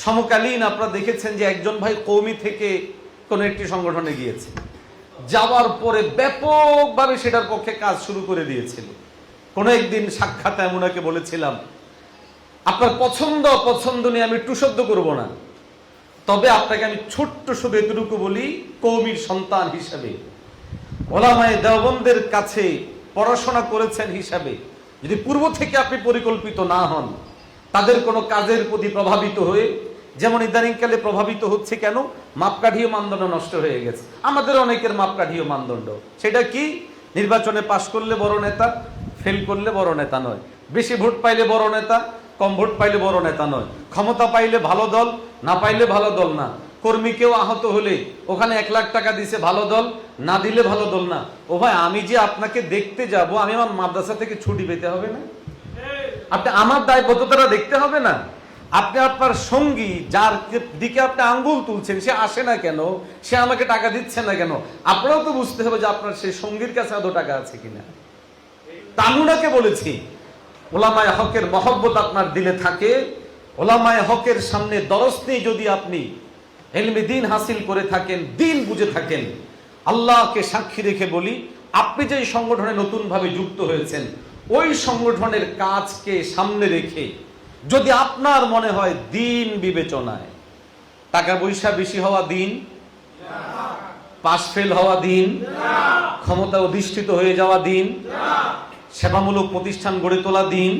সমকালীন আপনারা দেখেছেন যে একজন ভাই কওমি থেকে কোন একটি সংগঠনে গিয়েছে, যাওয়ার পরে ব্যাপকভাবে সেটার পক্ষে কাজ শুরু করে দিয়েছিল। কোন একদিন সাক্ষাৎ আমি ওনাকে বলেছিলাম, আপনার পছন্দ নিয়ে আমি টু শব্দ করব না, তবে আপনাকে আমি ছোট্ট শুধু এতটুকু বলি, কওমির সন্তান হিসাবে, ওলামায়ে দেওবন্দের কাছে পড়াশোনা করেছেন হিসাবে, যদি পূর্ব থেকে আপনি পরিকল্পিত না হন, তাদের কোনো কাজের প্রতি প্রভাবিত হয়ে, যেমন ইদানিংকালে প্রভাবিত হচ্ছে কেন, মাপকাঠি ও মানদণ্ড নষ্ট হয়ে গেছে। আমাদের অনেকের মাপকাঠি ও মানদণ্ড, সেটা কি? নির্বাচনে পাশ করলে বড় নেতা, ফেল করলে বড় নেতা নয়। বেশি ভোট পাইলে বড় নেতা, কম ভোট পাইলে বড় নেতা নয়। ক্ষমতা পাইলে ভালো দল, না পাইলে ভালো দল না। কর্মীকেও আহত হলে ওখানে 1 লাখ টাকা দিছে, ভালো দল, না দিলে ভালো দল না। ও ভাই, আমি যে আপনাকে দেখতে যাব, আমি আমার মাদ্রাসা থেকে ছুটি পেতে হবে না? আপনি আমার দায়বদ্ধতাটা দেখতে হবে না? আপনি আপনার সঙ্গী, যার দিকে আপনি আঙ্গুল তুলছেন, সে আসে না কেন, সে আমাকে টাকা দিচ্ছে না কেন, আপনারাও তো বুঝতে হবে যে আপনার সেই সঙ্গীর কাছে আদৌ টাকা আছে কিনা। তানুনাকে বলেছি, ওলামায়ে হকের মহব্বত আপনার দিলে থাকে, ওলামায়ে হকের সামনে দরস নিয়ে যদি আপনি ইলমে দ্বীন হাসিল করে থাকেন, দ্বীন বুঝে থাকেন, আল্লাহকে সাক্ষী রেখে বলি, আপনি যে সংগঠনে নতুন ভাবে যুক্ত হয়েছেন, ওই সংগঠনের কাজকে সামনে রেখে যদি আপনার মনে হয় দ্বীন বিবেচনায় টাকা পয়সা বেশি হওয়া দ্বীন, পাশ ফেল হওয়া দ্বীন, ক্ষমতা অধিষ্ঠিত হয়ে যাওয়া দ্বীন, সেবামূলক প্রতিষ্ঠান গড়ে তোলা দ্বীন,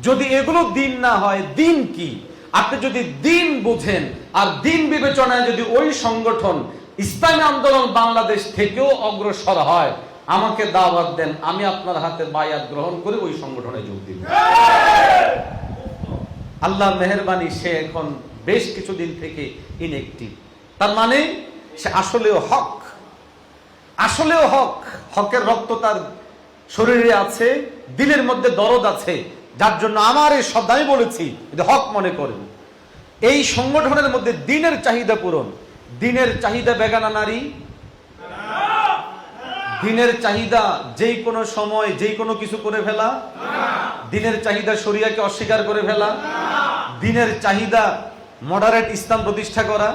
যদি এগুলো দ্বীন না হয়, দ্বীন কি? আপনি যদি দ্বীন বুঝেন আর দ্বীন বিবেচনায় যদি ওই সংগঠন ইসলামী আন্দোলন বাংলাদেশ থেকেও অগ্রসর হয়, আমাকে দাওয়াত দেন, আমি আপনার হাতে বায়াত গ্রহণ করে ওই সংগঠনে যোগ দিব। আল্লাহর মেহেরবানি, সে এখন বেশ কিছুদিন থেকে ইনএক্টিভ। তার মানে সে আসলেও হক, হকের রক্ত তার শরীরে আছে, দিলের মধ্যে দরদ আছে, যার জন্য আমার এই শব্দ আমি বলেছি, হক মনে করেন। এই সংগঠনের মধ্যে দ্বীনের চাহিদা পূরণ, দ্বীনের চাহিদা বেগানা নারী, দ্বীনের চাহিদা যেই কোনো সময় যেই কোনো কিছু করে ফেলা, দ্বীনের চাহিদা শরিয়াকে অস্বীকার করে ফেলা, দ্বীনের চাহিদা মডারেট ইসলাম প্রতিষ্ঠা করা।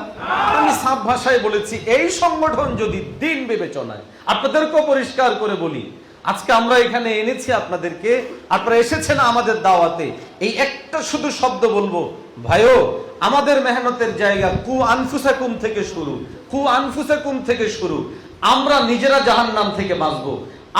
আমি সাফ ভাষায় বলেছি, এই সংগঠন যদি দ্বীন বিবেচনায়, আপনাদেরকেও পরিষ্কার করে বলি, আজকে আমরা এখানে এনেছি আপনাদেরকে, আপনারা এসেছেন আমাদের দাওয়াতে, এই একটা শুধু শব্দ বলবো, ভাইও, আমাদের মেহনতের জায়গা কু আনফুসাকুম থেকে শুরু। আমরা নিজেরা জাহান্নাম থেকে বাঁচবো,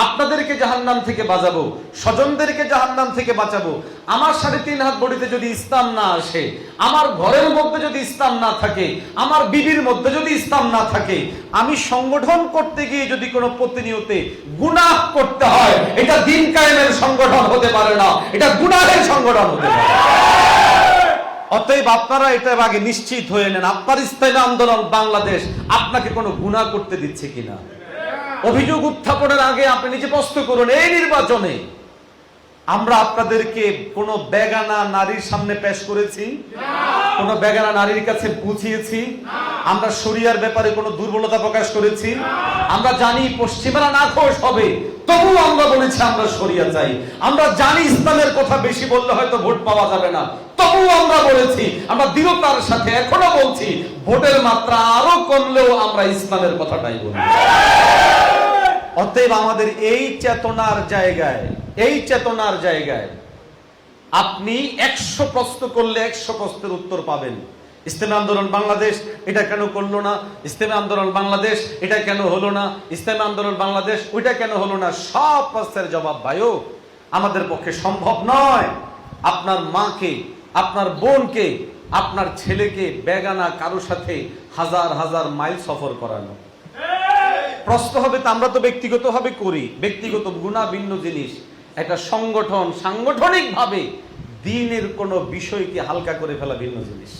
আপনাদেরকে জাহান্নাম থেকে বাঁচাবো, স্বজনদেরকে জাহান্নাম থেকে বাঁচাবো। আমার 3.5 হাত বডিতে যদি ইসলাম না আসে, আমার ঘরের মধ্যে যদি ইসলাম না থাকে, আমার বিবির মধ্যে যদি ইসলাম না থাকে, আমি সংগঠন করতে গিয়ে যদি কোনো প্রতিনিয়তে গুনাহ করতে হয়, এটা দ্বীন কায়েমের সংগঠন হতে পারে না, এটা গুনাহের সংগঠন হতে পারে। অতএব আপনারা এটা আগে নিশ্চিত হয়ে নেন, আপনার ইসলামী আন্দোলন বাংলাদেশ আপনাকে কোনো গুনাহ করতে দিচ্ছে কিনা। অভিযোগ উত্থাপনের আগে আপনি নিজে প্রশ্ন করুন, এই নির্বাচনে আমরা আপনাদেরকে কোন বেগানা নারীর সামনে পেশ করেছি? কোন বেগানা নারীর কাছে বুঝিয়েছি? আমরা শরিয়ার ব্যাপারে কোন দুর্বলতা প্রকাশ করেছি? আমরা জানি পশ্চিমারা নাখোশ হবে, তবু আমরা বলেছি আমরা শরিয়া চাই। আমরা জানি ইসলামের কথা বেশি বললে হয়তো ভোট পাওয়া যাবে না, তবু আমরা বলেছি, আমরা দৃঢ়তার সাথে এখনো বলছি, ভোটের মাত্রা আরো কমলেও আমরা ইসলামের কথাটাই বলি। অতএব আমাদের এই চেতনার জায়গায় আপনি 100 প্রশ্ন করলে 100 প্রশ্নের উত্তর পাবেন। ইসলামী আন্দোলন বাংলাদেশ এটা কেন করলো না, ইসলামী আন্দোলন বাংলাদেশ এটা কেন হলো না, ইসলামী আন্দোলন বাংলাদেশ ওইটা কেন হলো না, সব প্রশ্নের জবাব ভাইও আমাদের পক্ষে সম্ভব নয়। আপনার মাকে, আপনার বোনকে, আপনার ছেলেকে বেগানা কারো সাথে হাজার হাজার মাইল সফর করানো। প্রশ্ন হবে, তা আমরা তো ব্যক্তিগত ভাবে করি, ব্যক্তিগত গুনাহ ভিন্ন জিনিস, একটা সংগঠন সাংগঠনিক ভাবে দ্বীনের কোন বিষয়কে হালকা করে ফেলা ভিন্ন জিনিস।